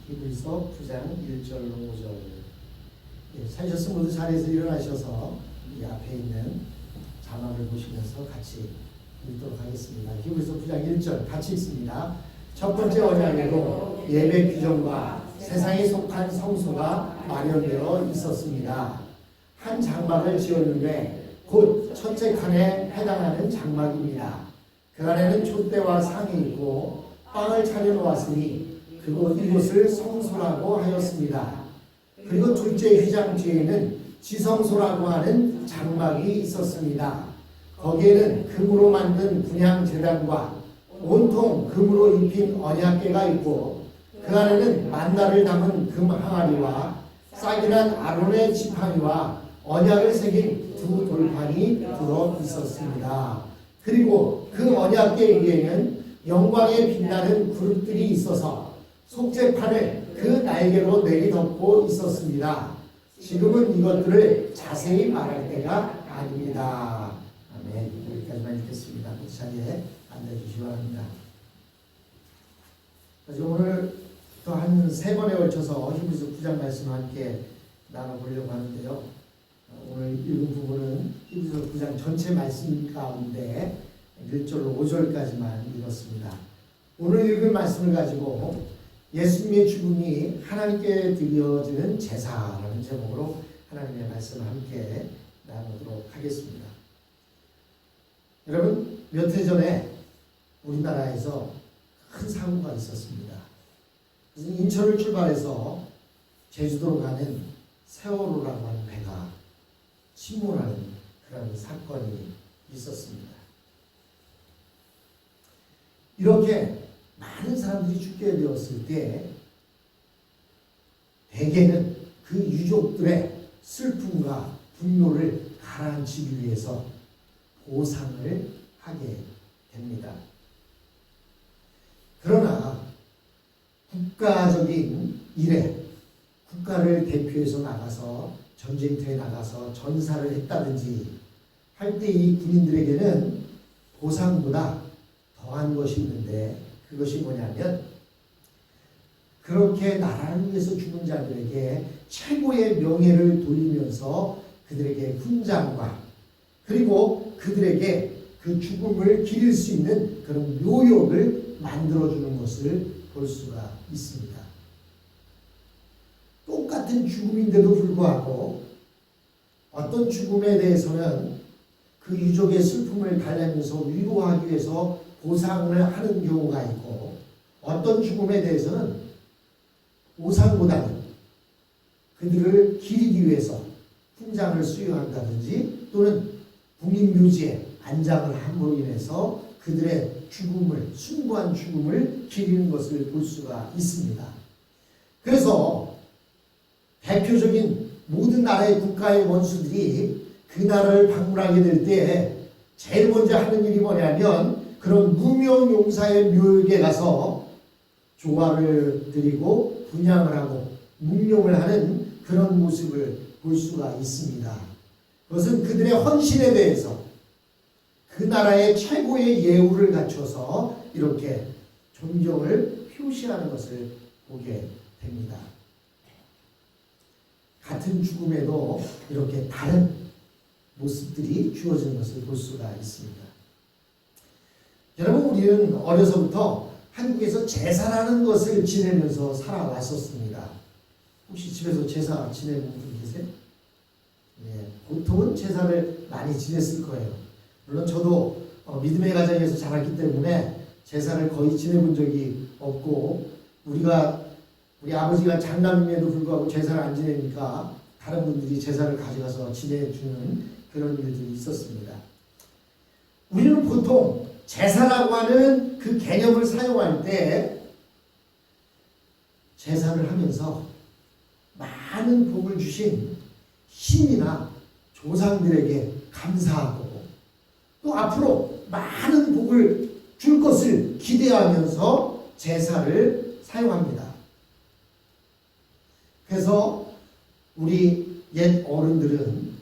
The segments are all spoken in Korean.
히브리서 9장 1절 5절. 사셨으면 모두 자리에서 일어나셔서 이 앞에 있는 자막을 보시면서 같이 읽도록 하겠습니다. 히브리서 9장 1절 같이 읽습니다. 첫 번째 언약에도 예배 규정과 세상에 속한 성소가 마련되어 있었습니다. 한 장막을 지었는데 곧 첫째 칸에 해당하는 장막입니다. 그 안에는 촛대와 상이 있고 빵을 차려놓았으니 이곳을 성소라고 하였습니다. 그리고 둘째 휘장 뒤에는 지성소라고 하는 장막이 있었습니다. 거기에는 금으로 만든 분향 제단과 온통 금으로 입힌 언약궤가 있고 그 안에는 만나를 담은 금 항아리와 싹이난 아론의 지팡이와 언약을 새긴 두 돌판이 들어 있었습니다. 그리고 그 언약궤 위에는 영광에 빛나는 그릇들이 있어서 속죄판을 그 날개로 내리덮고 있었습니다. 지금은 이것들을 자세히 말할 때가 아닙니다. 아멘. 여기까지만 읽겠습니다. 그 자리에 앉아주시기 바랍니다. 오늘 또 한 3번에 걸쳐서 히브리서 9장 말씀을 함께 나눠보려고 하는데요. 오늘 읽은 부분은 히브리서 9장 전체 말씀 가운데 1절로 5절까지만 읽었습니다. 오늘 읽은 말씀을 가지고 예수님의 죽음이 하나님께 드려지는 제사라는 제목으로 하나님의 말씀을 함께 나누도록 하겠습니다. 여러분, 몇 해 전에 우리나라에서 큰 사고가 있었습니다. 인천을 출발해서 제주도로 가는 세월호라고 하는 배가 침몰하는 그런 사건이 있었습니다. 이렇게 많은 사람들이 죽게 되었을 때 대개는 그 유족들의 슬픔과 분노를 가라앉히기 위해서 보상을 하게 됩니다. 그러나 국가적인 일에 국가를 대표해서 나가서 전쟁터에 나가서 전사를 했다든지 할 때 이 군인들에게는 보상보다 더한 것이 있는데 그것이 뭐냐면 그렇게 나라를 위해서 죽은 자들에게 최고의 명예를 돌리면서 그들에게 훈장과 그리고 그들에게 그 죽음을 기릴 수 있는 그런 묘역을 만들어주는 것을 볼 수가 있습니다. 똑같은 죽음인데도 불구하고 어떤 죽음에 대해서는 그 유족의 슬픔을 달래면서 위로하기 위해서 보상을 하는 경우가 있고 어떤 죽음에 대해서는 보상보다는 그들을 기리기 위해서 훈장을 수여한다든지 또는 국립묘지에 안장을 함으로 인해서 그들의 죽음을 숭고한 죽음을 기리는 것을 볼 수가 있습니다. 그래서 대표적인 모든 나라의 국가의 원수들이 그 나라를 방문하게 될 때 제일 먼저 하는 일이 뭐냐면 그런 무명용사의 묘역에 가서 조화를 드리고 분향을 하고 묵념을 하는 그런 모습을 볼 수가 있습니다. 그것은 그들의 헌신에 대해서 그 나라의 최고의 예우를 갖춰서 이렇게 존경을 표시하는 것을 보게 됩니다. 같은 죽음에도 이렇게 다른 모습들이 주어진 것을 볼 수가 있습니다. 여러분, 우리는 어려서부터 한국에서 제사라는 것을 지내면서 살아왔었습니다. 혹시 집에서 제사 지내는 분 계세요? 네, 보통은 제사를 많이 지냈을 거예요. 물론 저도 믿음의 가정에서 자랐기 때문에 제사를 거의 지내본 적이 없고 우리 아버지가 장남임에도 불구하고 제사를 안 지내니까 다른 분들이 제사를 가져가서 지내주는 그런 일들이 있었습니다. 우리는 보통 제사라고 하는 그 개념을 사용할 때 제사를 하면서 많은 복을 주신 신이나 조상들에게 감사하고 또 앞으로 많은 복을 줄 것을 기대하면서 제사를 사용합니다. 그래서 우리 옛 어른들은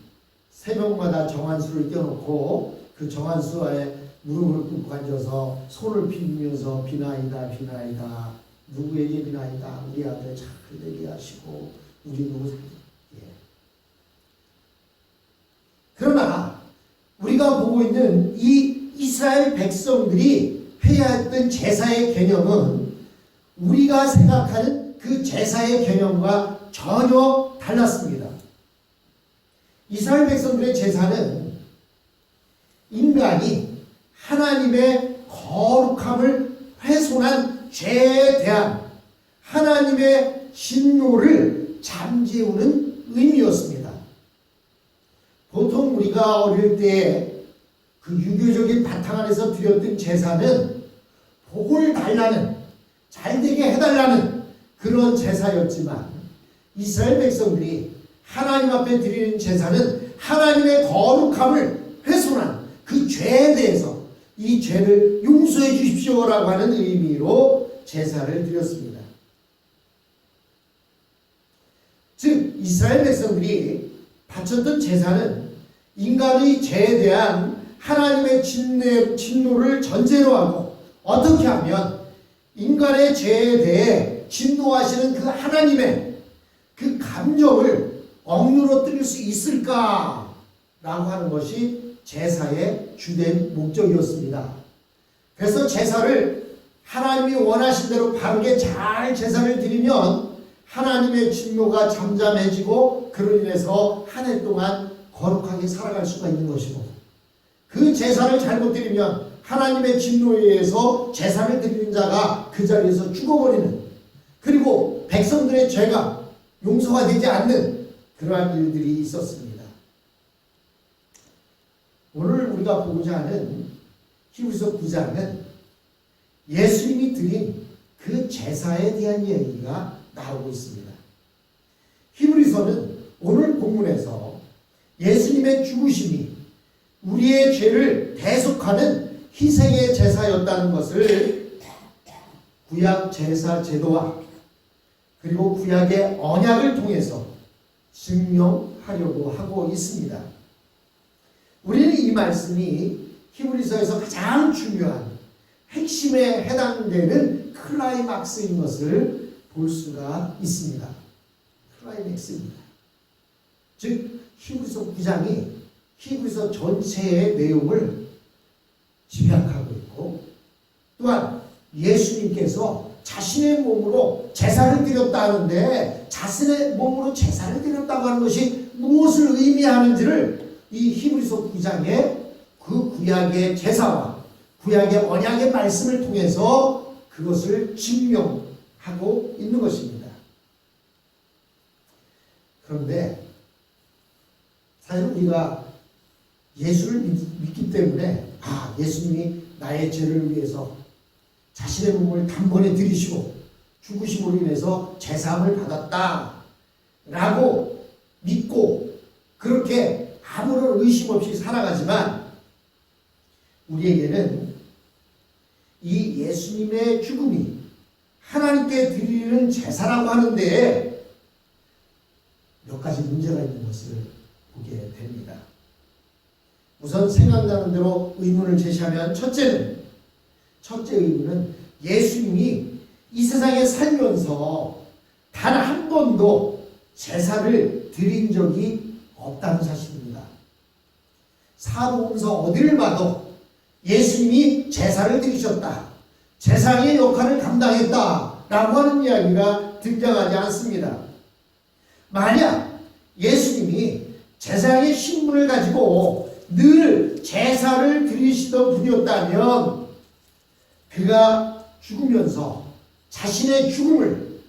새벽마다 정한수를 떼어놓고 그 정한수에 무릎을 꿇고 앉아서 손을 비비면서 비나이다 비나이다 누구에게 비나이다. 우리 아들 잘 되게 하시고 우리 누구 예. 그러나 우리가 보고 있는 이 이스라엘 백성들이 해야 했던 제사의 개념은 우리가 생각하는 그 제사의 개념과 전혀 달랐습니다. 이스라엘 백성들의 제사는 인간이 하나님의 거룩함을 훼손한 죄에 대한 하나님의 진노를 잠재우는 의미였습니다. 보통 우리가 어릴 때 그 유교적인 바탕 안에서 드렸던 제사는 복을 달라는, 잘되게 해달라는 그런 제사였지만 이스라엘 백성들이 하나님 앞에 드리는 제사는 하나님의 거룩함을 훼손한 그 죄에 대해서 이 죄를 용서해 주십시오라고 하는 의미로 제사를 드렸습니다. 즉 이스라엘 백성들이 바쳤던 제사는 인간의 죄에 대한 하나님의 진노를 전제로 하고 어떻게 하면 인간의 죄에 대해 진노하시는 그 하나님의 그 감정을 억누러뜨릴 수 있을까라고 하는 것이 제사의 주된 목적이었습니다. 그래서 제사를 하나님이 원하신 대로 바르게 잘 제사를 드리면 하나님의 진노가 잠잠해지고 그로 인해서 한 해 동안 거룩하게 살아갈 수가 있는 것이고, 그 제사를 잘못 드리면 하나님의 진노에 의해서 제사를 드리는 자가 그 자리에서 죽어버리는, 그리고 백성들의 죄가 용서가 되지 않는 그러한 일들이 있었습니다. 오늘 우리가 보고자 하는 히브리서 9장은 예수님이 드린 그 제사에 대한 얘기가 나오고 있습니다. 히브리서는 오늘 본문에서 예수님의 죽으심이 우리의 죄를 대속하는 희생의 제사였다는 것을 구약 제사 제도와 그리고 구약의 언약을 통해서 증명하려고 하고 있습니다. 우리는 이 말씀이 히브리서에서 가장 중요한 핵심에 해당되는 클라이막스인 것을 볼 수가 있습니다. 클라이맥스입니다. 즉 히브리서 9장이 히브리서 전체의 내용을 집약하고 있고, 또한 예수님께서 자신의 몸으로 제사를 드렸다는데 자신의 몸으로 제사를 드렸다고 하는 것이 무엇을 의미하는지를 이 히브리서 9장의 그 구약의 제사와 구약의 언약의 말씀을 통해서 그것을 증명하고 있는 것입니다. 그런데 사실 우리가 예수를 믿기 때문에 예수님이 나의 죄를 위해서 자신의 몸을 단번에 들이시고 죽으심으로 인해서 제사함을 받았다 라고 믿고 그렇게 아무런 의심 없이 살아가지만, 우리에게는 이 예수님의 죽음이 하나님께 드리는 제사라고 하는데 몇 가지 문제가 있는 것을 보게 됩니다. 우선 생각나는 대로 의문을 제시하면 첫째 의문은 예수님이 이 세상에 살면서 단 한 번도 제사를 드린 적이 없다는 사실입니다. 사도행서 어디를 봐도 예수님이 제사를 드리셨다, 제사의 역할을 감당했다 라고 하는 이야기가 등장하지 않습니다. 만약 예수님이 제사의 신분을 가지고 늘 제사를 드리시던 분이었다면 그가 죽으면서 자신의 죽음을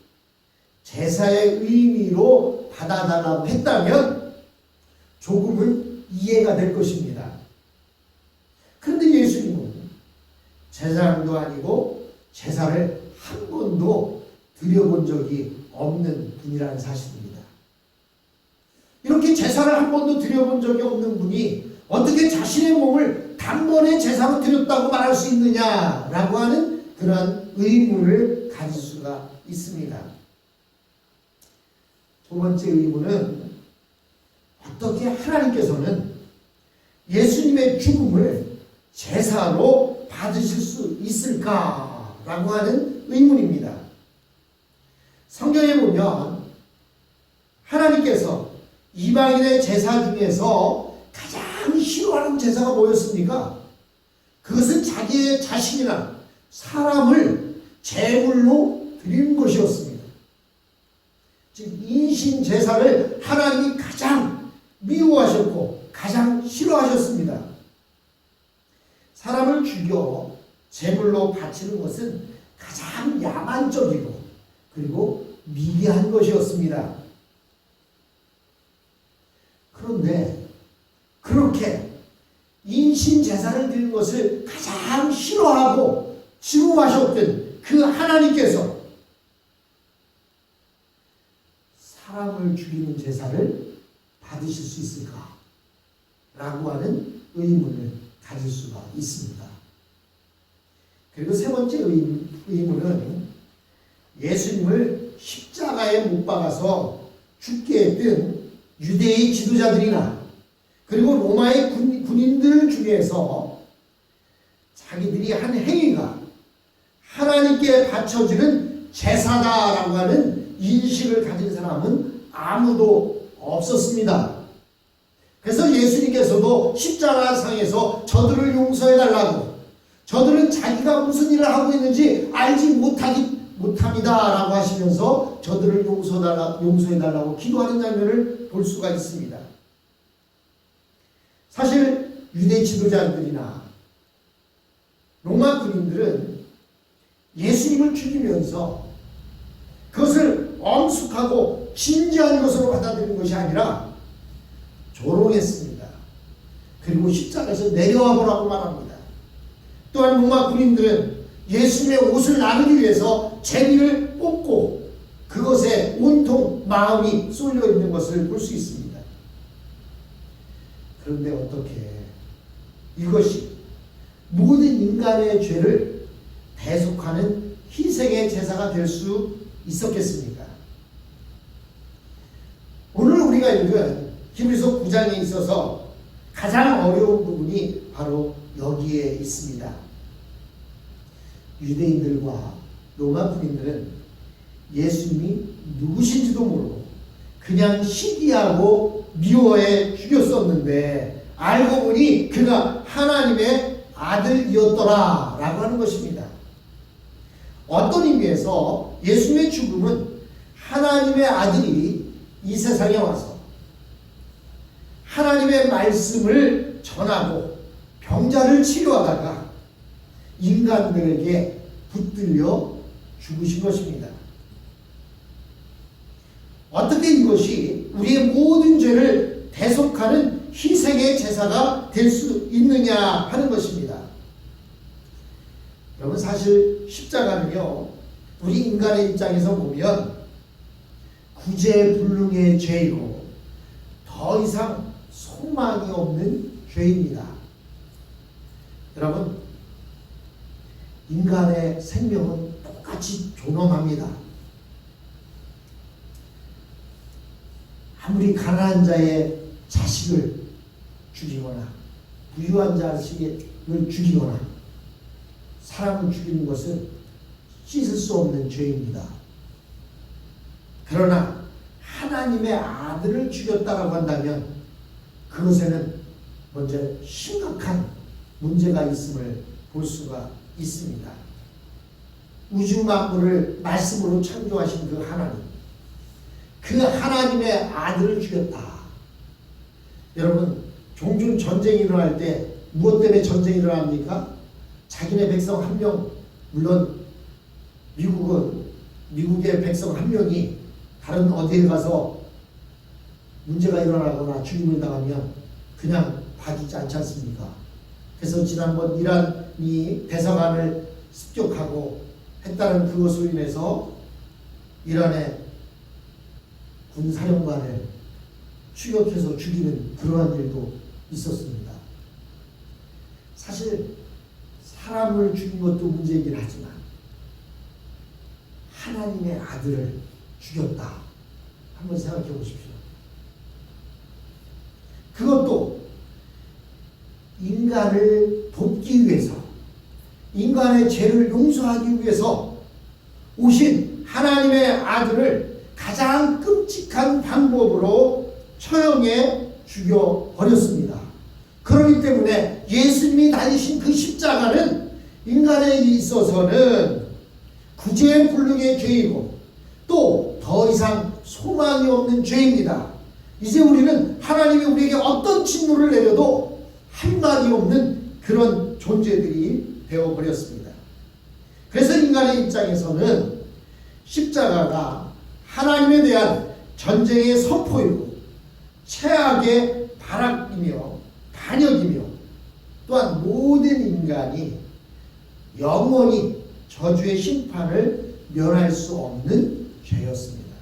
제사의 의미로 받아달라고 했다면 조금은 이해가 될 것입니다. 그런데 예수님은 제사장도 아니고 제사를 한 번도 드려본 적이 없는 분이라는 사실입니다. 이렇게 제사를 한 번도 드려본 적이 없는 분이 어떻게 자신의 몸을 단번에 제사로 드렸다고 말할 수 있느냐라고 하는 그런 의문을 가질 수가 있습니다. 두 번째 의문은 어떻게 하나님께서는 예수님의 죽음을 제사로 받으실 수 있을까라고 하는 의문입니다. 보면 하나님께서 이방인의 제사 중에서 가장 싫어하는 제사가 뭐였습니까? 그것은 자기의 자식이나 사람을 제물로 드리는 것이었습니다. 즉 인신 제사를 하나님이 가장 미워하셨고 가장 싫어하셨습니다. 사람을 죽여 제물로 바치는 것은 가장 야만적이고 그리고 미개한 것이었습니다. 그런데 그렇게 인신 제사를 드리는 것을 가장 싫어하고 지루하셨던 그 하나님께서 사람을 죽이는 제사를 받으실 수 있을까? 라고 하는 의문을 가질 수가 있습니다. 그리고 세 번째 의문은 예수님을 십자가에 못 박아서 죽게 했던 유대의 지도자들이나 그리고 로마의 군인들 중에서 자기들이 한 행위가 하나님께 바쳐지는 제사다라고 하는 인식을 가진 사람은 아무도 없었습니다. 그래서 예수님께서도 십자가상에서 저들을 용서해달라고, 저들은 자기가 무슨 일을 하고 있는지 알지 못합니다 라고 하시면서 저들을 용서해달라고 기도하는 장면을 볼 수가 있습니다. 사실 유대 지도자들이나 로마 군인들은 예수님을 죽이면서 그것을 엄숙하고 진지한 것으로 받아들이는 것이 아니라 조롱했습니다. 그리고 십자가에서 내려와 보라고 말합니다. 또한 로마 군인들은 예수님의 옷을 나누기 위해서 제비를 뽑고 그것에 온통 마음이 쏠려 있는 것을 볼 수 있습니다. 그런데 어떻게 이것이 모든 인간의 죄를 대속하는 희생의 제사가 될 수 있었겠습니까? 오늘 우리가 읽은 히브리서 9장에 있어서 가장 어려운 부분이 바로 여기에 있습니다. 유대인들과 로마 군인들은 예수님이 누구신지도 모르고 그냥 시기하고 미워해 죽였었는데 알고 보니 그가 하나님의 아들이었더라 라고 하는 것입니다. 어떤 의미에서 예수님의 죽음은 하나님의 아들이 이 세상에 와서 하나님의 말씀을 전하고 병자를 치료하다가 인간들에게 붙들려 죽으신 것입니다. 어떻게 이것이 우리의 모든 죄를 대속하는 희생의 제사가 될 수 있느냐 하는 것입니다. 여러분 사실 십자가는요 우리 인간의 입장에서 보면 구제불능의 죄이고 더 이상 소망이 없는 죄입니다. 여러분 인간의 생명은 똑같이 존엄합니다. 아무리 가난한 자의 자식을 죽이거나 부유한 자식을 죽이거나 사람을 죽이는 것은 씻을 수 없는 죄입니다. 그러나 하나님의 아들을 죽였다라고 한다면 그것에는 먼저 심각한 문제가 있음을 볼 수가 있습니다. 우주 만물을 말씀으로 창조하신 그 하나님, 그 하나님의 아들을 죽였다. 여러분 종종 전쟁이 일어날 때 무엇 때문에 전쟁이 일어납니까? 자기네 백성 한 명, 물론 미국의 백성 한 명이 다른 어디에 가서 문제가 일어나거나 죽임을 당하면 그냥 봐주지 않지 않습니까? 그래서 지난번 이란이 대사관을 습격하고 했다는 그것으로 인해서 이란의 군사령관을 추격해서 죽이는 그러한 일도 있었습니다. 사실 사람을 죽인 것도 문제이긴 하지만 하나님의 아들을 죽였다. 한번 생각해 보십시오. 그것도 인간을 돕기 위해서, 인간의 죄를 용서하기 위해서 오신 하나님의 아들을 가장 가장 끔찍한 방법으로 처형해 죽여버렸습니다. 그렇기 때문에 예수님이 달리신 그 십자가는 인간에 있어서는 구제불능의 죄이고 또 더 이상 소망이 없는 죄입니다. 이제 우리는 하나님이 우리에게 어떤 진노를 내려도 한마디 없는 그런 존재들이 되어버렸습니다. 그래서 인간의 입장에서는 십자가가 하나님에 대한 전쟁의 선포이고 최악의 발악이며 반역이며 또한 모든 인간이 영원히 저주의 심판을 면할 수 없는 죄였습니다.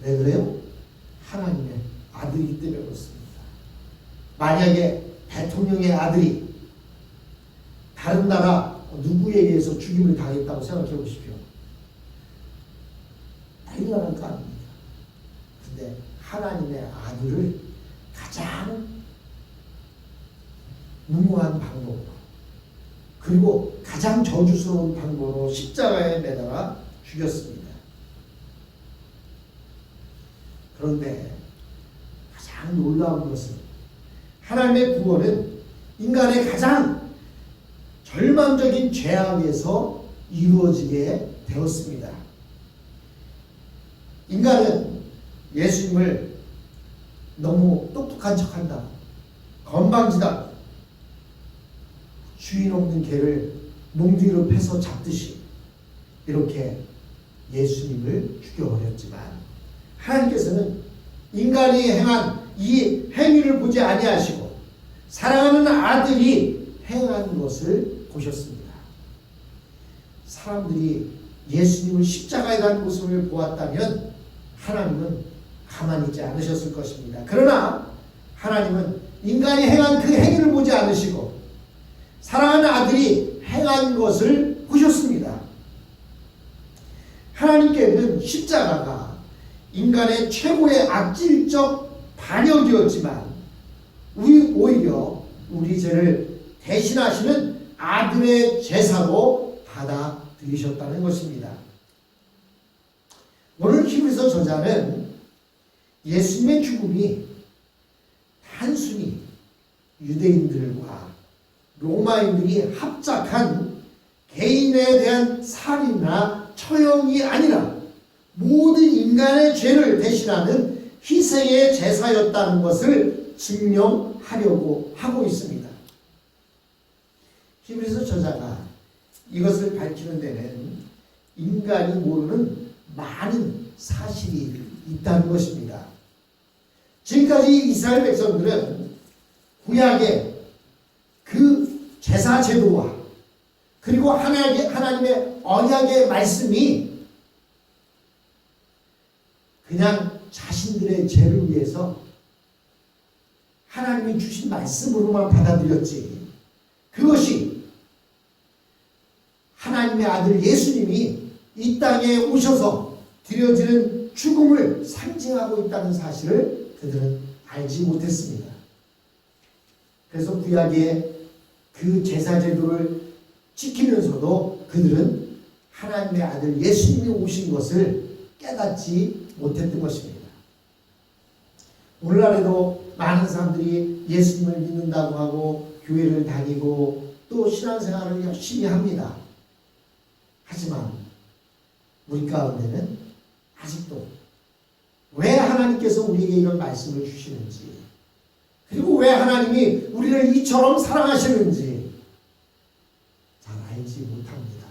왜 그래요? 하나님의 아들이기 때문에 그렇습니다. 만약에 대통령의 아들이 다른 나라 누구에 의해서 죽임을 당했다고 생각해 보십시오. 난리 나는 거 아닙니까? 근데 하나님의 아들을 가장 무모한 방법으로 그리고 가장 저주스러운 방법으로 십자가에 매달아 죽였습니다. 그런데 가장 놀라운 것은 하나님의 구원은 인간의 가장 절망적인 죄악에서 이루어지게 되었습니다. 인간은 예수님을 너무 똑똑한 척한다, 건방지다, 주인 없는 개를 몽둥이로 패서 잡듯이 이렇게 예수님을 죽여버렸지만 하나님께서는 인간이 행한 이 행위를 보지 아니하시고 사랑하는 아들이 행한 것을 보셨습니다. 사람들이 예수님을 십자가에 달린 모습을 보았다면 하나님은 가만히 있지 않으셨을 것입니다. 그러나 하나님은 인간이 행한 그 행위를 보지 않으시고 사랑하는 아들이 행한 것을 보셨습니다. 하나님께는 십자가가 인간의 최고의 악질적 반역이었지만 오히려 우리 죄를 대신하시는 아들의 제사로 받아들이셨다는 것입니다. 오늘 히브리서 저자는 예수님의 죽음이 단순히 유대인들과 로마인들이 합작한 개인에 대한 살인이나 처형이 아니라 모든 인간의 죄를 대신하는 희생의 제사였다는 것을 증명하려고 하고 있습니다. 히브리서 저자가 이것을 밝히는 데는 인간이 모르는 많은 사실이 있다는 것입니다. 지금까지 이스라엘 백성들은 구약의 그 제사 제도와 그리고 하나님의 언약의 말씀이 그냥 자신들의 죄를 위해서 하나님이 주신 말씀으로만 받아들였지, 그것이 하나님의 아들 예수님이 이 땅에 오셔서 드려지는 죽음을 상징하고 있다는 사실을 그들은 알지 못했습니다. 그래서 구약의 그 제사 제도를 지키면서도 그들은 하나님의 아들 예수님이 오신 것을 깨닫지 못했던 것입니다. 오늘날에도 많은 사람들이 예수님을 믿는다고 하고 교회를 다니고 또 신앙생활을 열심히 합니다. 하지만 우리 가운데는 아직도 왜 하나님께서 우리에게 이런 말씀을 주시는지, 그리고 왜 하나님이 우리를 이처럼 사랑하시는지 잘 알지 못합니다.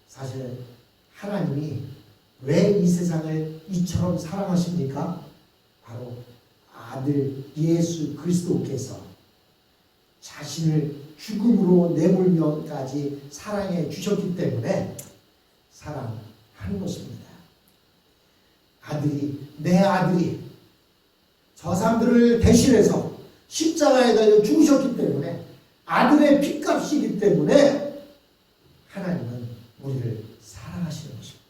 사실 하나님이 왜 이 세상을 이처럼 사랑하십니까? 바로 아들 예수 그리스도께서 자신을 죽음으로 내몰면까지 사랑해 주셨기 때문에 사랑하는 것입니다. 내 아들이 저 사람들을 대신해서 십자가에 달려 죽으셨기 때문에, 아들의 핏값이기 때문에 하나님은 우리를 사랑하시는 것입니다.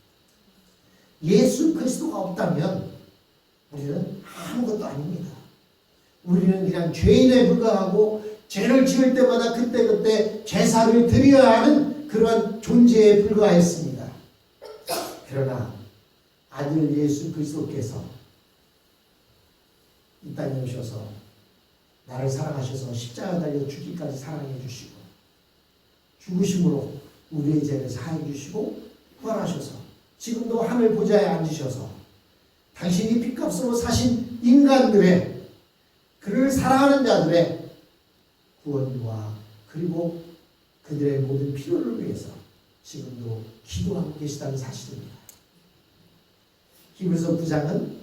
예수 그리스도가 없다면 우리는 아무것도 아닙니다. 우리는 그냥 죄인에 불과하고 죄를 지을 때마다 그때그때 제사를 드려야 하는 그런 존재에 불과했습니다. 그러나 아들 예수 그리스도께서 이 땅에 오셔서 나를 사랑하셔서 십자가 달려 죽기까지 사랑해 주시고 죽으심으로 우리의 죄를 사해 주시고 부활하셔서 지금도 하늘 보좌에 앉으셔서 당신이 핏값으로 사신 인간들의 그를 사랑하는 자들의 구원과 그리고 그들의 모든 필요를 위해서 지금도 기도하고 계시다는 사실입니다. 히브리서 9장은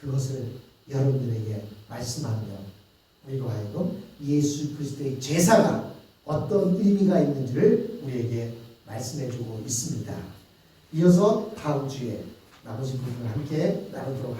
그것을 여러분들에게 말씀하며 우리로 하여금 예수 그리스도의 제사가 어떤 의미가 있는지를 우리에게 말씀해주고 있습니다. 이어서 다음 주에 나머지 부분을 함께 나누도록 하겠습니다.